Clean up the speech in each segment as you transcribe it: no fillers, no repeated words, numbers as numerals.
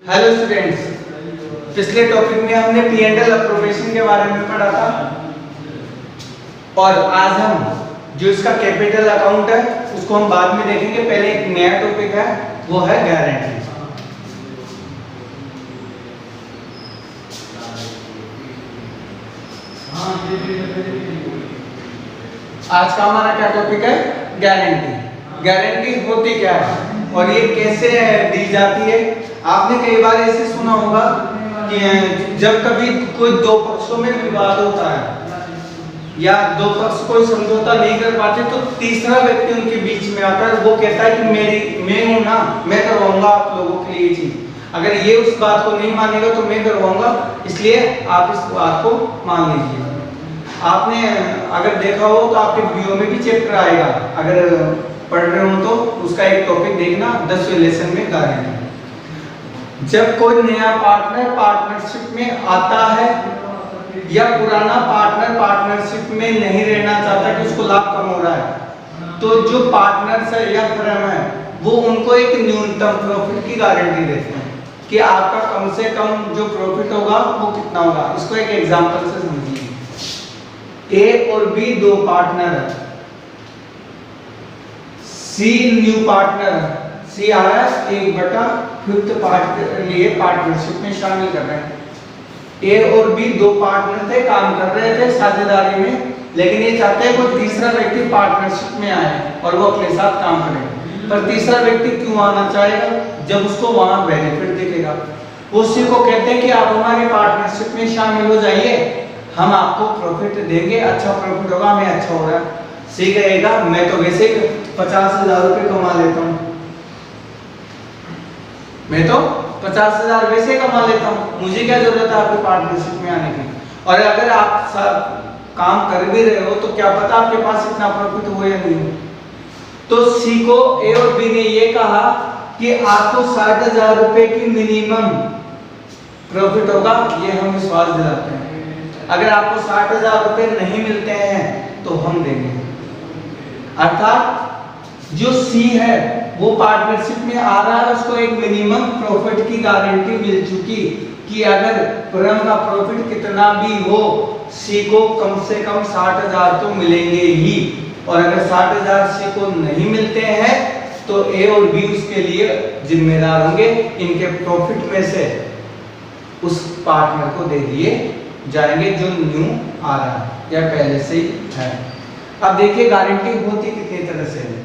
Hello students, पिछले topic में हमने P&L अप्रोप्रिएशन के बारे में पढ़ा था और आज हम जो इसका कैपिटल अकाउंट है उसको हम बाद में देखेंगे। पहले एक नया टॉपिक है, वो है गारंटी। आज का हमारा क्या टॉपिक है? गारंटी। गारंटी होती क्या है और ये कैसे दी जाती है? आपने कई बार ऐसे सुना होगा कि जब कभी कोई दो पक्षों में विवाद होता है या दो पक्ष कोई समझौता नहीं कर पाते तो तीसरा व्यक्ति उनके बीच में आता है। वो कहता है कि मैं हूं ना, मैं करवाऊंगा आप लोगों के लिए ये चीज। अगर ये उस बात को नहीं मानेगा तो मैं करवाऊंगा, इसलिए आप इस बात को मान लीजिए। आपने अगर देखा हो तो आपके बीओ में भी चैप्टर आएगा, अगर पढ़ रहे हो तो उसका एक टॉपिक देखना 10वें लेसन में गारंटी। जब कोई नया पार्टनर पार्टनरशिप में आता है या पुराना पार्टनर पार्टनरशिप में नहीं रहना चाहता कि उसको लाभ कम हो रहा है, तो जो पार्टनर्स है या फर्म है वो उनको एक न्यूनतम प्रॉफिट की गारंटी देते हैं कि आपका कम से कम जो प्रॉफिट होगा वो कितना होगा। इसको एक एग्जांपल से समझिए। ए और बी दो पार्टनर है, सी न्यू पार्टनर है, सी आ रहा है 1/5 पार्ट के लिए पार्टनरशिप में शामिल कर रहे हैं। ए और बी दो पार्टनर थे, काम कर रहे थे साझेदारी में, लेकिन ये चाहते हैं कोई तीसरा व्यक्ति पार्टनरशिप में आए और वो अपने साथ काम करे। पर तीसरा व्यक्ति क्यों आना चाहेगा? जब उसको वहां बेनिफिट दिखेगा। उसी को कहते हैं कि आप हमारी पार्टनरशिप में शामिल हो जाइए, हम आपको प्रॉफिट देंगे, अच्छा प्रॉफिट होगा, हमें अच्छा हो रहा है। सी कहेगा मैं तो वैसे 50,000 रुपये कमा लेता हूँ, मैं तो 50,000 वैसे कमा लेता हूँ, मुझे क्या जरूरत है आपके पार्टनरशिप में आने की। और अगर आप सब काम कर भी रहे हो तो क्या पता आपके पास इतना प्रॉफिट हो या नहीं हो। तो सी को ए और बी ने ये कहा कि आपको 60,000 रुपए की मिनिमम प्रॉफिट होगा, ये हम विश्वास दिलाते हैं। अगर आपको 60,000 रुपए नहीं मिलते हैं तो हम देंगे। अर्थात जो सी है वो पार्टनरशिप में आ रहा है, उसको एक मिनिमम प्रॉफिट की गारंटी मिल चुकी कि अगर फर्म का प्रॉफिट कितना भी हो, सी को कम से कम 60,000 तो मिलेंगे ही। और अगर 60,000 सी को नहीं मिलते हैं तो ए और बी उसके लिए जिम्मेदार होंगे। इनके प्रॉफिट में से उस पार्टनर को दे दिए जाएंगे जो न्यू आ रहा है या पहले से ही है। अब देखिए गारंटी होती कितनी तरह से है।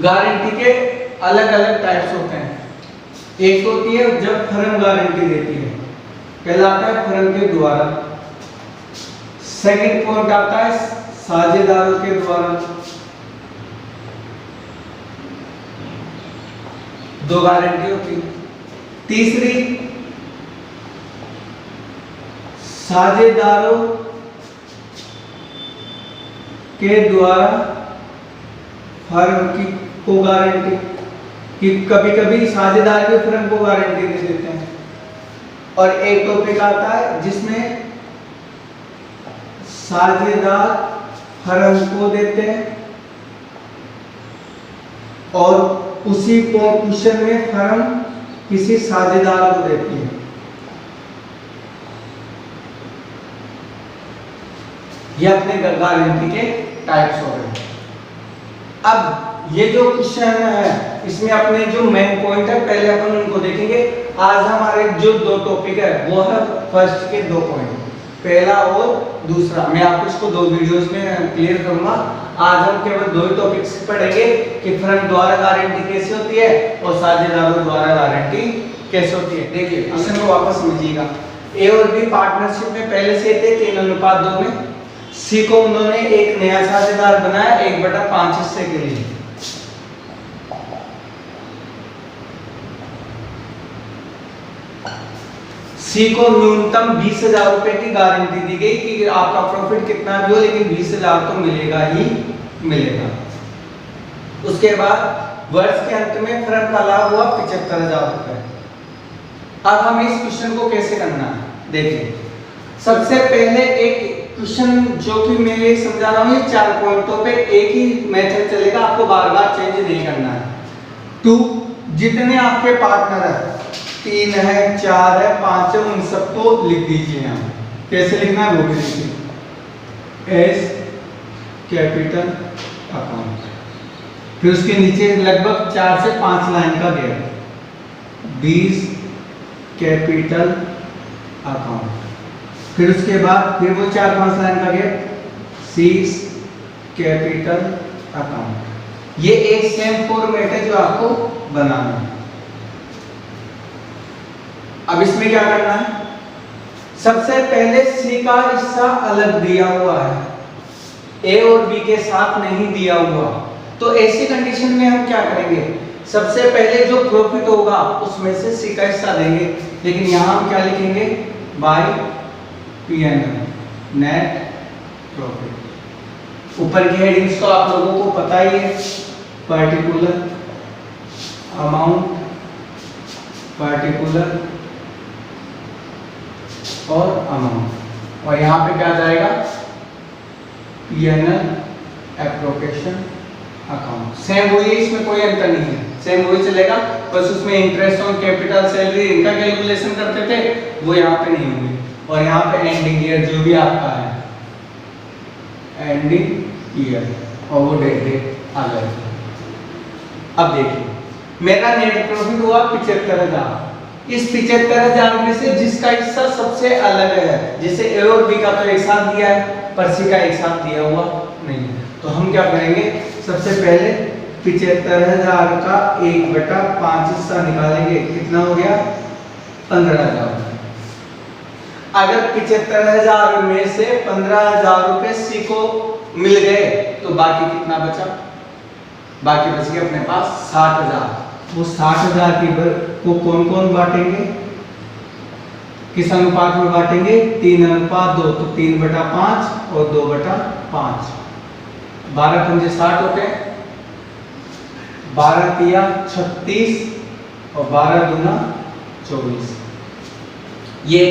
गारंटी के अलग अलग टाइप्स होते हैं। एक होती है जब फर्म गारंटी देती है, कहलाता है फर्म के द्वारा। सेकंड पॉइंट आता है साझेदारों के द्वारा, दो गारंटी होती। तीसरी साझेदारों के द्वारा फर्म की को गारंटी, कि कभी कभी साझेदार भी फर्म को गारंटी दे देते हैं। और एक टॉपिक आता है जिसमें साझेदार फर्म को देते हैं और उसी पोजीशन में फर्म किसी साझेदार को देती है। ये अपने गारंटी के टाइप्स हो रहे हैं। अब ये जो क्वेश्चन है इसमें अपने जो मेन पॉइंट है पहले अपन उनको देखेंगे। आज हमारे जो दो टॉपिक है वो है फर्स्ट के दो पॉइंट, पहला और दूसरा। मैं आपको इसको दो वीडियोस में क्लियर करूंगा। आज हम केवल दो ही टॉपिक्स पढ़ेंगे कि फर्म द्वारा गारंटी कैसे होती है और साझेदारों द्वारा गारंटी कैसे होती है। देखिए क्वेश्चन को वापस समझिएगा। ए और बी पार्टनरशिप में पहले से थे 3:2 में। सी को उन्होंने एक नया साझेदार बनाया 1/5 हिस्से के लिए। सी को न्यूनतम 20,000 रुपए की गारंटी दी गई कि आपका प्रॉफिट कितना भी हो लेकिन 20,000 तो मिलेगा ही मिलेगा। उसके बाद वर्ष के अंत में फर्म का लाभ हुआ 75,000 रुपए। अब हम इस क्वेश्चन को कैसे करना है देखिए। सबसे पहले एक क्वेश्चन जो कि मैं ये समझा रहा हूँ, 4 पॉइंटों पे एक ही मेथड चलेगा, आपको बार बार चेंज नहीं करना है। 2 जितने आपके पार्टनर है 3 है, 4 है, 5 है, उन सबको लिख दीजिए यहाँ। कैसे लिखना है वो भी लिखिए, एस कैपिटल अकाउंट। फिर उसके नीचे लगभग 4 से 5 लाइन का गैप, 20 कैपिटल अकाउंट। फिर उसके बाद फिर वो 4-5 लाइन का गैप, 6 कैपिटल अकाउंट। ये एक सेम फॉर्मेट है जो आपको बनाना है। अब इसमें क्या करना है, सबसे पहले सी का हिस्सा अलग दिया हुआ है, ए और बी के साथ नहीं दिया हुआ। तो ऐसी कंडीशन में हम क्या करेंगे, सबसे पहले जो प्रॉफिट होगा उसमें से सी का हिस्सा देंगे। लेकिन यहां हम क्या लिखेंगे, बाय पीएनएल नेट प्रॉफिट। ऊपर की हेडिंग्स तो आप लोगों को पता ही है, पर्टिकुलर अमाउंट, पर्टिकुलर और अमाउंट, और यहाँ पे क्या जाएगा, पीएनएल एप्रोप्रिएशन अकाउंट। सेम वही है, इसमें कोई अंतर नहीं है, सेम वही चलेगा। बस उसमें इंटरेस्ट ऑन कैपिटल, सैलरी, इनका कैलकुलेशन करते थे वो यहाँ पे नहीं होंगे। और यहाँ पे एंडिंग ईयर जो भी आपका है, एंडिंग ईयर, और वो डेट आ जाएगी। अब देखिए, मेरा नेट प्रॉफिट हुआ 75,000। इस 75,000 में से जिसका हिस्सा सबसे अलग है, जैसे ए और बी का तो एक साथ दिया है, पर सी का एक साथ दिया हुआ नहीं है, तो हम क्या करेंगे, सबसे पहले 75,000 का 1/5 हिस्सा निकालेंगे। कितना हो गया, 15,000। अगर 75,000 में से 15,000 रुपए सी को मिल गए तो बाकी कितना बचा, बाकी बच गया अपने पास 60,000। वो 60,000 को कौन कौन बांटेंगे, किस अनुपात में बांटेंगे, 3:2। तो 3/5 और 2/5, 12 पंजे 60 होते हैं, 12 तिया 36 और 12 दूना 24। ये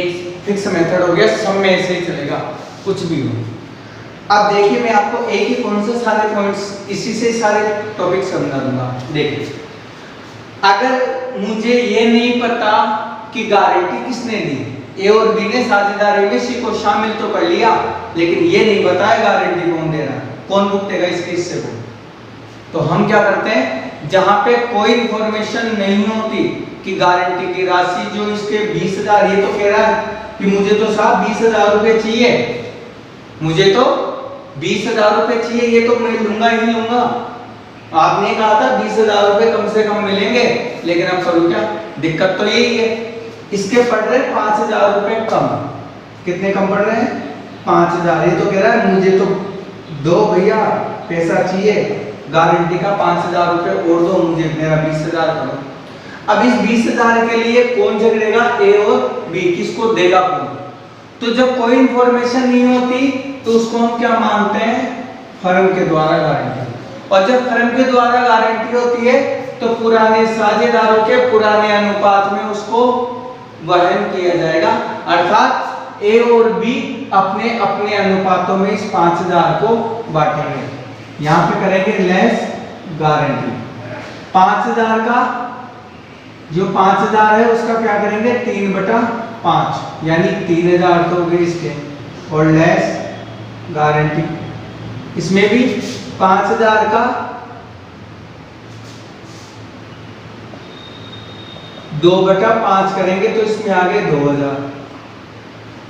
फिक्स मेथड हो गया, सब में ऐसे ही चलेगा, कुछ भी हो। अब देखिए, मैं आपको एक ही कौन से सारे पॉइंट्स, इसी से सारे टॉपिक समझा दूंगा। देखिए, अगर मुझे ये नहीं पता कि गारंटी किसने दी, ए और बी ने साझेदारी में सी को शामिल तो कर लिया, लेकिन ये नहीं बताया गारंटी कौन दे रहा है, कौन भुगतेगा इसके हिस्से को, तो हम क्या करते हैं, जहां पे कोई इंफॉर्मेशन नहीं होती कि गारंटी की राशि जो इसके 20,000, ये तो कह रहा है कि मुझे तो साहब 20,000 रुपए चाहिए, मुझे तो 20,000 रुपए चाहिए, ये तो मैं लूंगा ही लूंगा। आपने कहा था 20,000 रुपए कम से कम मिलेंगे, लेकिन अब करूँ क्या, दिक्कत तो यही है, इसके पड़ रहे 5,000 रुपए कम। कितने कम पड़ रहे हैं, 5,000। ये तो कह रहा है मुझे तो दो भैया, पैसा चाहिए, गारंटी का 5,000 रुपए और दो मुझे, मेरा 20,000 करो। अब इस 20,000 के लिए कौन झगड़ेगा, ए और बी, किसको देगा कौन। तो जब कोई इंफॉर्मेशन नहीं होती तो उसको हम क्या मानते हैं, फर्म के द्वारा गारंटी। और जब फर्म के द्वारा गारंटी होती है तो पुराने साझेदारों के पुराने अनुपात में उसको वहन किया जाएगा, अर्थात ए और बी अपने अपने अनुपातों में इस 5,000 को बांटेंगे। यहाँ पे करेंगे लेस गारंटी। 5,000 का जो 5,000 है उसका क्या करेंगे, 3/5, यानी 3,000 तो हो गए इसके, और लेस गारंटी। इसमें भी 5,000 का 2/5 करेंगे तो इसमें आ गए 2,000।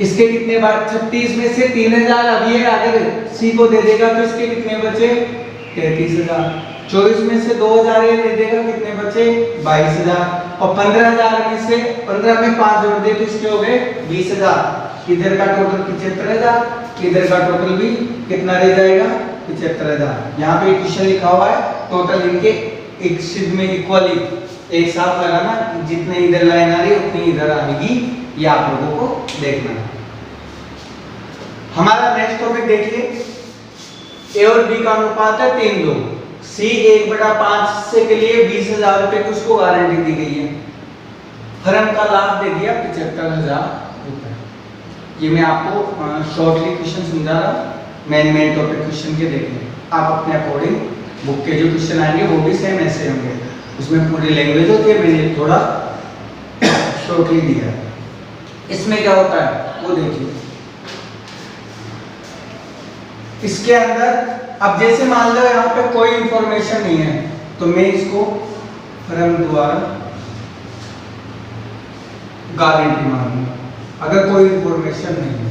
इसके कितने बार, 36 में से 3,000 अब ये अगर सी को दे देगा तो इसके कितने बचे, 33,000। 24 में से 2,000 ये दे देगा, कितने बचे, 22,000। और 15,000 में से 15 में 5 जोड़ दे तो इसके हो गए 20,000। इधर का टोटल 75,000, इधर का टोटल भी कितना रह जाएगा, 75,000। यहाँ पे इक्वेशन लिखा हुआ है, टोटल इनके एक सिद्ध में इक्वली एक साथ लगाना, जितने इधर लाइन आ रही है उतनी इधर आएगी, ये आप लोगों को देखना है। हमारा नेक्स्ट टॉपिक देखिए, ए और बी का अनुपात है 3:2। सी 1/5 हिस्से के लिए 20,000 रुपए की उसको गारंटी दी गई है, फर्म का लाभ दे दिया 75,000 रुपए। ये मैं आपको शॉर्टली क्वेश्चन समझा रहा हूँ, मेन टॉपिक क्वेश्चन के देख लें आप अपने अकॉर्डिंग। बुक के जो क्वेश्चन आएंगे वो भी सेम ऐसे होंगे, उसमें पूरी लैंग्वेज होती है, मैंने थोड़ा टोटली दिया है। इसमें क्या होता है वो देखिए। इसके अंदर अब जैसे मान लो यहाँ पे कोई इंफॉर्मेशन नहीं है तो मैं इसको फर्म द्वारा गारंटी मानूंगा। अगर कोई इंफॉर्मेशन नहीं है,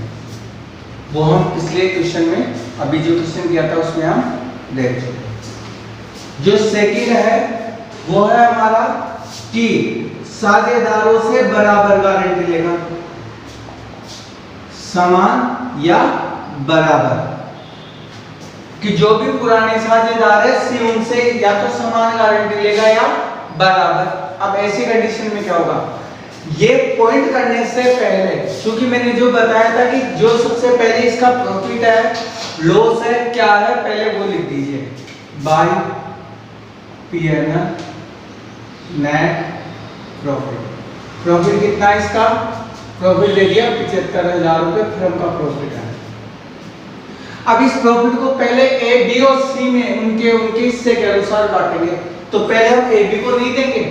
वो हम पिछले क्वेश्चन में, अभी जो क्वेश्चन किया था उसमें हम देख चुके। जो सेकंड है वो है हमारा कि साझेदारों से बराबर गारंटी लेगा, समान या बराबर, कि जो भी पुराने साझेदार है सी उनसे या तो समान गारंटी लेगा या बराबर। अब ऐसी कंडीशन में क्या होगा, ये पॉइंट करने से पहले, क्योंकि मैंने जो बताया था कि जो सबसे पहले इसका प्रॉफिट है, लॉस है, क्या है, पहले वो लिख दीजिए। By PNL net profit. Profit कितना है इसका, प्रॉफिट दे दिया 75,000 रुपए फर्म का प्रॉफिट है। अब इस प्रॉफिट को पहले ए बी और सी में उनके हिस्से के अनुसार बांटेंगे। तो पहले हम ए बी को नहीं देंगे,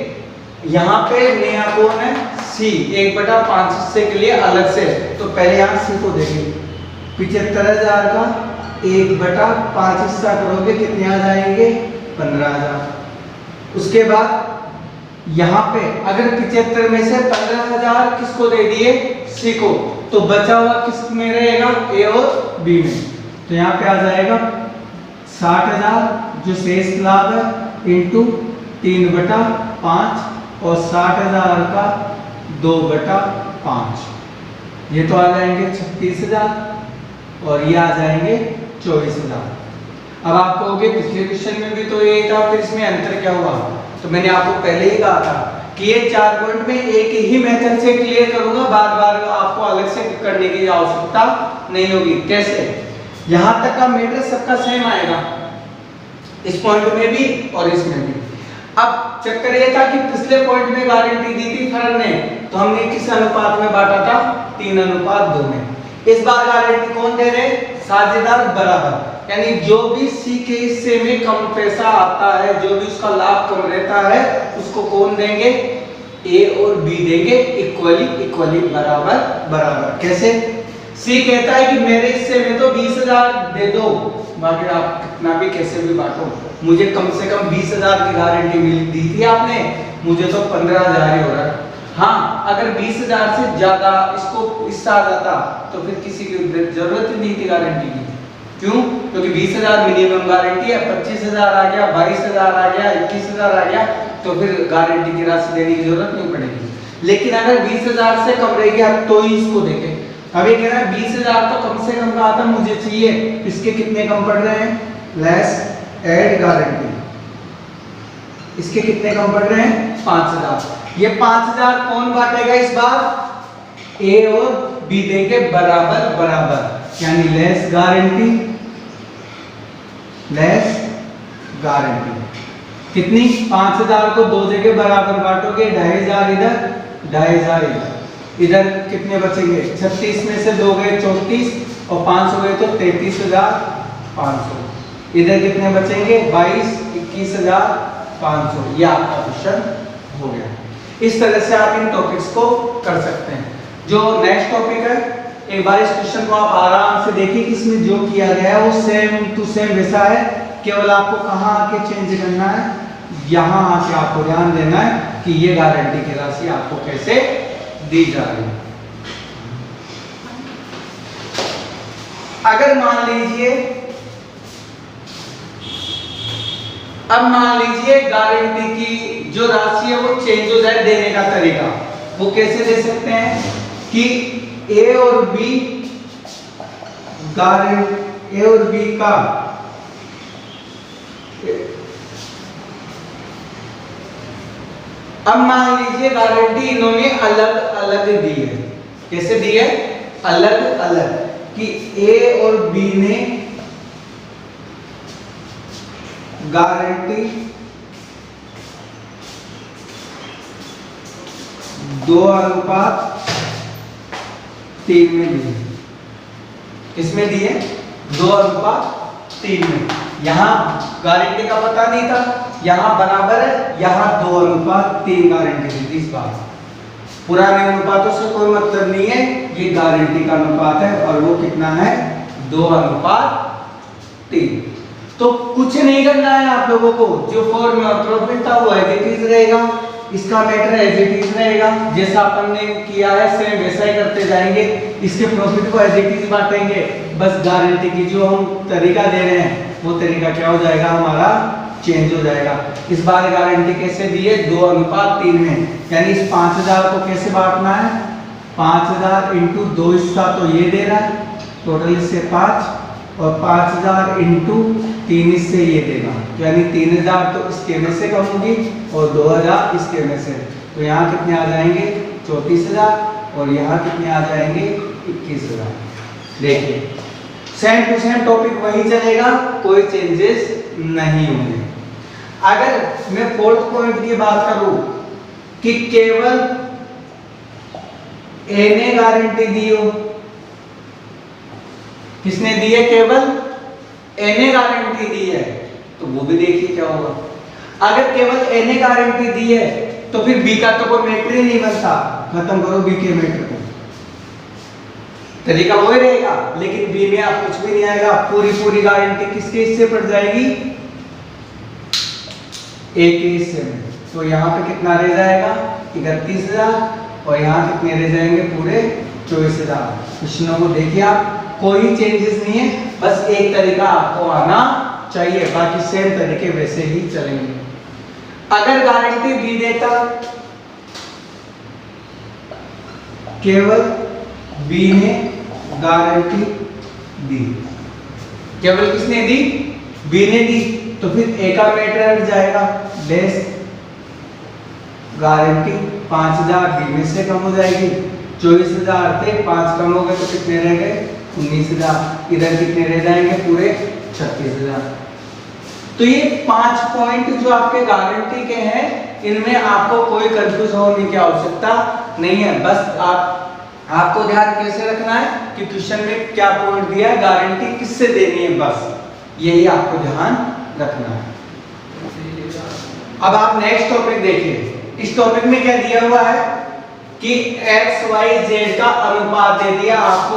यहाँ पे नया कौन है सी, 1/5 हिस्से के लिए अलग से, तो पहले यहाँ सी को देंगे। 75,000 का 1/5 हिस्सा करोगे कितने आ जाएंगे, 15,000। उसके बाद यहाँ पे अगर 75 में से 15,000 किसको दे दिए, सी को, तो बचा हुआ किस में रहेगा, ए और बी में। तो यहाँ पे आ जाएगा 60,000 जो शेष लाभ है इंटू 3/5 और 60,000 का 2/5, ये तो आ जाएंगे 36,000 और ये आ जाएंगे 24,000। अब आप कहोगे पिछले क्वेश्चन में भी तो ये था, फिर इसमें अंतर क्या हुआ। तो मैंने आपको पहले ही कहा था कि ये 4 पॉइंट में एक ही मेथड से क्लियर करूंगा, बार बार आपको अलग से करने की आवश्यकता नहीं होगी। कैसे, यहां तक का मैटर सबका सेम आएगा, इस पॉइंट में भी और इसमें भी। अब चक्कर ये था कि पिछले पॉइंट में गारंटी दी थी फर्म ने, तो हमने किस अनुपात में बांटा था, 3:2 में। इस बार गारंटी कौन दे रहे, साझेदार बराबर, यानी जो भी सी के हिस्से में कम पैसा आता है, जो भी उसका लाभ कम रहता है, उसको कौन देंगे, ए और बी देंगे, इक्वली बराबर बराबर। कैसे, सी कहता है कि मेरे हिस्से में तो 20,000 दे दो, बाकी आप कितना भी कैसे भी बांटो, मुझे कम से कम 20,000 की गारंटी दी थी आपने, मुझे तो 15,000 ही हो रहा है। हाँ, अगर 20,000 से ज्यादा इसको हिस्सा आ जाता तो फिर किसी की जरूरत ही नहीं थी गारंटी की। क्यों, क्योंकि 20,000 मिनिमम गारंटी है, 25,000 आ गया, 22,000 आ गया, 21,000 आ गया, तो फिर गारंटी की राशि देने की जरूरत नहीं पड़ेगी। लेकिन अगर 20,000 से कम रह गया तो ही इसको देंगे। अब ये कह रहा है 20,000 तो कम से कम कहा था मुझे चाहिए, इसके कितने कम पड़ रहे हैं, लेस एड गारंटी, इसके कितने कम पड़ रहे हैं, 5,000। ये 5,000 कौन बांटेगा इस बार, ए और बी देंगे बराबर बराबर, यानी लेस गारंटी कितनी, 5,000 को 2 जगह बराबर बांटोगे, 2,500 इधर, 2,500 इधर कितने बचेंगे, 36 में से 2 गए 34 और 500 गए तो 33,500। इधर कितने बचेंगे, 22, 21,500। ये आपका क्वेश्चन हो गया। इस तरह से आप इन टॉपिक्स को कर सकते हैं। जो नेक्स्ट टॉपिक है, एक बार इस क्वेश्चन को आप आराम से देखिए कि इसमें जो किया गया है वो सेम टू सेम वैसा है, केवल आपको कहाँ आके चेंज करना है, यहाँ आके आपको ध्यान देना है कि ये गारंटी की राशि आपको कैसे दी जा रही है। अगर मान लीजिए, अब मान लीजिए गारंटी की जो राशि है वो चेंज हो जाए, देने का तरीका वो कैसे दे सकते हैं कि ए और बी का अब मान लीजिए गारंटी इन्होंने अलग अलग दी है। कैसे दी है, अलग अलग, कि ए और बी ने गारंटी 2:3 में दी है। किसमें दी है, 2:3 में। यहां गारंटी का पता नहीं था, यहां बराबर है, यहां 2:3 गारंटी दी थी इस बार। पुराने अनुपातों से कोई मतलब नहीं है, ये गारंटी का अनुपात है और वो कितना है 2:3। तो कुछ नहीं करना है आप लोगों को, जो फॉर्मूला प्रॉफिट था वो एज इट इज रहेगा, इसका मैटर एज इट इज रहेगा, जैसा अपन ने किया है सेम वैसा ही करते जाएंगे, इसके प्रॉफिट को एज इट इज बांटेंगे, बस गारंटी की जो हम तरीका दे रहे हैं वो तरीका क्या हो जाएगा हमारा चेंज हो जाएगा। इस बार गारंटी कैसे दी है 2:3 में, यानी इस 5000 को कैसे बांटना है 5000 इंटू 2 हिस्सा तो ये दे रहा है टोटल इससे 5 और 5000 इंटू 3 इससे ये देगा, तो यानी 3000 तो इसके में से कम होगी और 2000 इसके में से, तो यहाँ कितने आ जाएंगे 34000 और यहाँ कितने आ जाएंगे 21000। देखिए सेम टू सेम टॉपिक वही चलेगा, कोई चेंजेस नहीं होंगे। अगर मैं फोर्थ पॉइंट की बात करूं कि केवल ए ने गारंटी दी हो, किसने दी है केवल ए ने गारंटी दी है, तो वो भी देखिए क्या होगा। अगर केवल ए ने गारंटी दी है तो फिर बी का तो कोई मैटर ही नहीं बनता, खत्म करो बी के मैटर को, तरीका वही रहेगा, लेकिन बी में आप कुछ भी नहीं आएगा, पूरी गारंटी किसके हिस्से पड़ जाएगी ए के हिस्से में, तो यहाँ पे कितना रह जाएगा 31000 और यहाँ कितने रह जाएंगे पूरे 24000। क्वेश्चनों को देखिए आप, कोई चेंजेस नहीं है, बस एक तरीका आपको आना चाहिए, बाकी सेम तरीके वैसे ही चलेंगे। अगर गारंटी बी देता, केवल बी ने गारंटी दी, केवल किसने दी बी ने दी, तो फिर ए का मैटर हट जाएगा, लेस गारंटी 5000 बी में से कम हो जाएगी, 24000 थे 5 कम हो गए तो कितने रह गए 19000, इधर कितने रह जाएंगे पूरे 36000। तो ये 5 पॉइंट जो आपके गारंटी के हैं इनमें आपको कोई कंफ्यूज होने की आवश्यकता नहीं है, बस आपको ध्यान कैसे रखना है कि क्वेश्चन में क्या पॉइंट दिया है, गारंटी किससे देनी है, बस यही आपको ध्यान रखना है। अब आप नेक्स्ट टॉपिक देखिए, इस टॉपिक में क्या दिया हुआ है कि x y z का अनुपात दे दिया आपको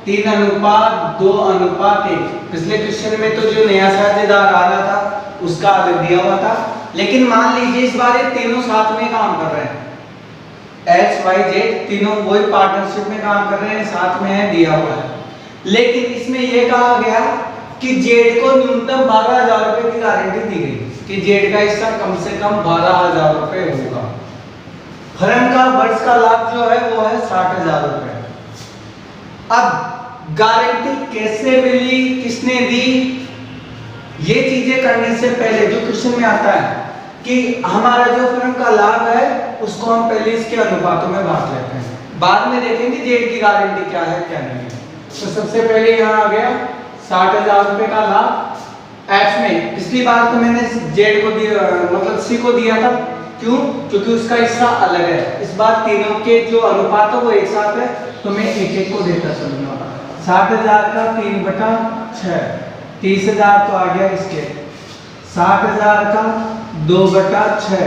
3:2:1। पिछले क्वेश्चन में तो जो नया साझेदार आ रहा था उसका अलग दिया हुआ था, लेकिन मान लीजिए इस बार ये तीनों साथ में काम कर रहे हैं, x y z तीनों वही पार्टनरशिप में काम कर रहे हैं, साथ में है दिया हुआ है, लेकिन इसमें यह कहा गया कि z को न्यूनतम 12000 रुपए की गारंटी दी गई कि z का हिस्सा कम से कम 12000 रुपए होगा। फर्म का वर्ष का लाभ जो है वो है 60000 रुपए। अब गारंटी कैसे मिली, किसने दी, ये चीजें करने से पहले जो क्वेश्चन में आता है कि हमारा जो फर्म का लाभ है उसको हम पहले इसके अनुपातों में बांट लेते हैं, बाद में देखेंगे जेड की गारंटी क्या है क्या नहीं है। तो सबसे पहले यहाँ आ गया 60000 रुपए का लाभ एक्स में, पिछली बार तो मैंने जेड को दिया मतलब सी को दिया था, क्यों, क्योंकि उसका हिस्सा अलग है, इस बार तीनों के जो अनुपात है वो एक साथ है तो मैं एक एक को देता चलूंगा। 60000 का 3/6, 30000 तो आ गया इसके, 60000 का 2/6,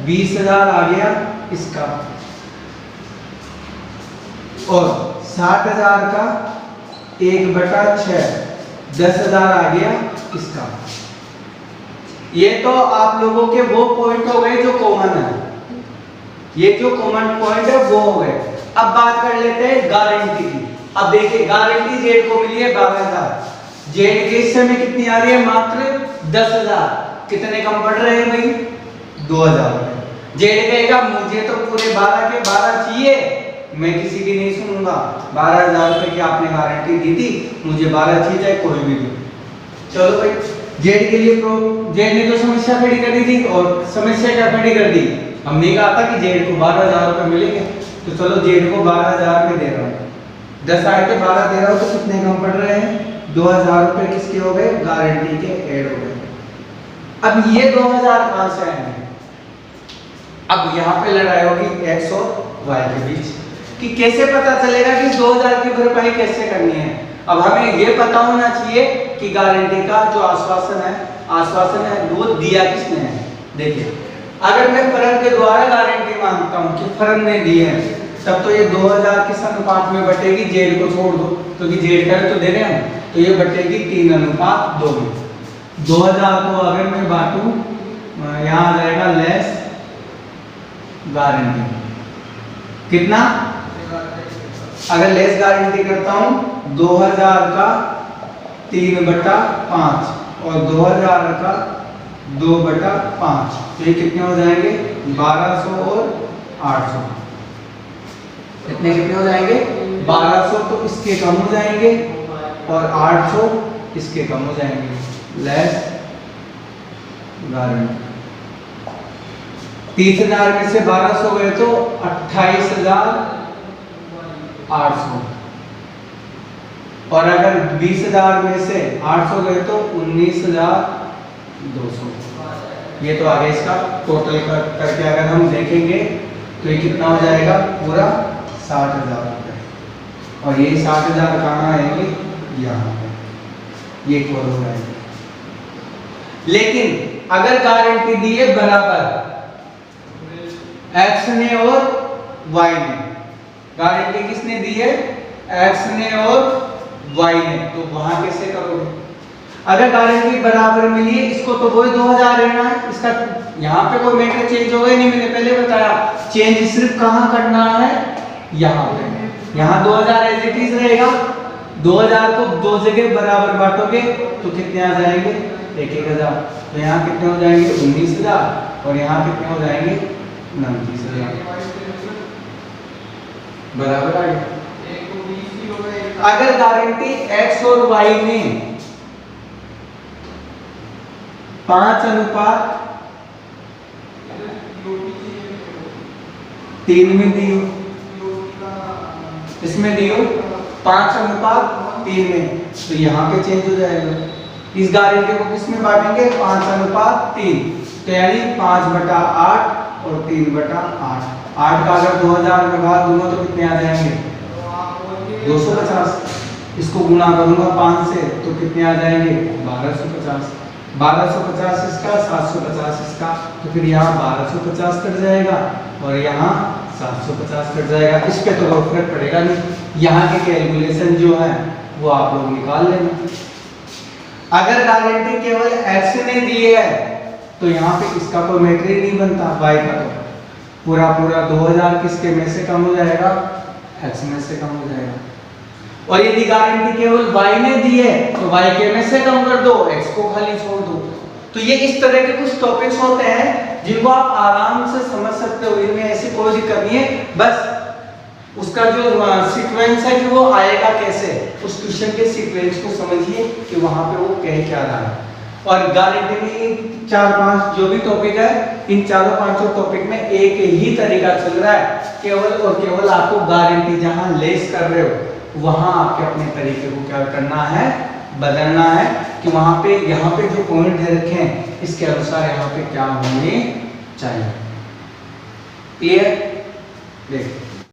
20000 आ गया इसका, और 60000 का 1/6, 10000 आ गया इसका। ये तो आप लोगों के वो पॉइंट हो गए जो कॉमन है, ये जो कॉमन पॉइंट है वो हो गए। अब बात कर लेते हैं गारंटी की। अब देखिए गारंटी जेड को मिली है 12000, जेड के हिस्से में कितनी आ रही है मात्र 10000, कितने कम पड़ रहे हैं भाई 2000 रुपए। जेड कहेगा मुझे तो पूरे 12 के 12 चाहिए, मैं किसी की नहीं सुनूंगा, 12000 रुपए की आपने गारंटी दी थी, मुझे 12 चाहिए चाहे कोई भी दो। चलो भाई जेड के लिए जेड ने तो समस्या खड़ी कर दी थी और समस्या क्या खड़ी कर दी, हमने कहा था कि जेड को 12000 रुपए मिलेंगे, तो चलो जेड को 12000 में दे रहा हूँ, 10 आए थे 12 दे रहा हूँ, तो कितने कम पड़ रहे हैं 2000 रुपए किसके हो गए गारंटी के ऐड हो गए। अब ये 2000 कहां से आएंगे, अब यहाँ पे लड़ाई होगी एक्स और वाई के बीच कि कैसे पता चलेगा कि 2000 की भरपाई कैसे करनी है। अब हमें ये पता होना चाहिए कि गारंटी का जो आश्वासन है वो दिया किसने है। देखिए अगर मैं फर्म के द्वारा गारंटी मांगता हूँ कि फर्म ने दी है, तब तो ये 2000 किस अनुपात में बटेगी, जेड को छोड़ दो क्योंकि जेड का तो दे रहे हैं हम, तो ये बटेगी 3:2 में। 2000 को अगर मैं बांटूं, यहाँ आ जाएगा लेस गारंटी, कितना, अगर लेस गारंटी करता हूँ 2000 का 3/5 और 2000 का 2/5, तो ये कितने हो जाएंगे, 1200 और 800, कितने हो जाएंगे, 1200 तो इसके कम हो जाएंगे और 800 इसके कम हो जाएंगे, लेस गारंटी। 30,000 में से 1200 गए तो 28,800, और अगर 20,000 में से 800 गए तो 19,200। ये तो आगे इसका टोटल करके अगर हम देखेंगे तो ये कितना हो जाएगा, पूरा 60,000 रुपये, और ये 60,000 कहाँ आएंगे, यहाँ पे, ये कवर हो जाएंगे। लेकिन अगर गारंटी दी है बराबर एक्स ने और वाई ने, गारंटी किसने दी है, एक्स ने और वाई ने, तो वहां कैसे करोगे, अगर गारंटी बराबर मिली है, इसको तो वही 2000 रहना है, इसका यहाँ पे कोई मैटर चेंज होगा नहीं, मैंने पहले बताया, चेंज सिर्फ कहाँ करना है, यहाँ पे, यहाँ 2000 एज इट इज रहेगा, 2000 को दो जगह बराबर बांटोगे तो कितने आ जाएंगे, 1,000, तो यहाँ कितने हो जाएंगे, 19,000, और यहाँ कितने हो जाएंगे, 29,000, बराबर आ गया। अगर गारंटी x और y ने 5:3 में दी हो, इसमें दी हो 5:3 में, तो यहाँ पे चेंज हो जाएगा, इस गारंटी को किस में बांटेंगे, 5:3, तो यानी 5/8 और 3/8, 8 का अगर 2000 में भाग दूंगा तो कितने आ जाएंगे, 250, इसको गुणा करूंगा 5 से तो कितने आ जाएंगे, 1250, 1250 इसका, 750 इसका, तो फिर यहाँ 1250 कट जाएगा और यहाँ 750 कट जाएगा, इस पे तो कोई फर्क पड़ेगा नहीं, यहाँ के कैलकुलेशन जो है वो आप लोग निकाल लेना। अगर गारंटी केवल एक्स ने दी है तो यहाँ पे इसका कोई मैटर ही नहीं बनता, वाई का तो पूरा 2000 किसके में से कम हो जाएगा, एक्स में से कम हो जाएगा, और यदि गारंटी केवल y ने दी है तो y के में से कम कर दो, x को खाली छोड़ दो। तो ये इस तरह के कुछ टॉपिक्स होते हैं जिनको आप आराम से समझ सकते हो, इनमें ऐसी कोई दिक्कत नहीं है, बस उसका जो सीक्वेंस है कि वो आएगा कैसे, उस क्वेश्चन के सीक्वेंस को समझिए कि वहां पे वो कह क्या रहा है। और गारंटी में 4-5 जो भी टॉपिक है, इन 4-5 टॉपिक में एक ही तरीका चल रहा है, केवल और केवल आपको गारंटी जहां लेस कर रहे हो वहां आपके अपने तरीके को क्या करना है, बदलना है कि वहां पे यहाँ पे जो पॉइंट है रखे हैं इसके अनुसार यहाँ पे क्या होने चाहिए। क्लियर? देखो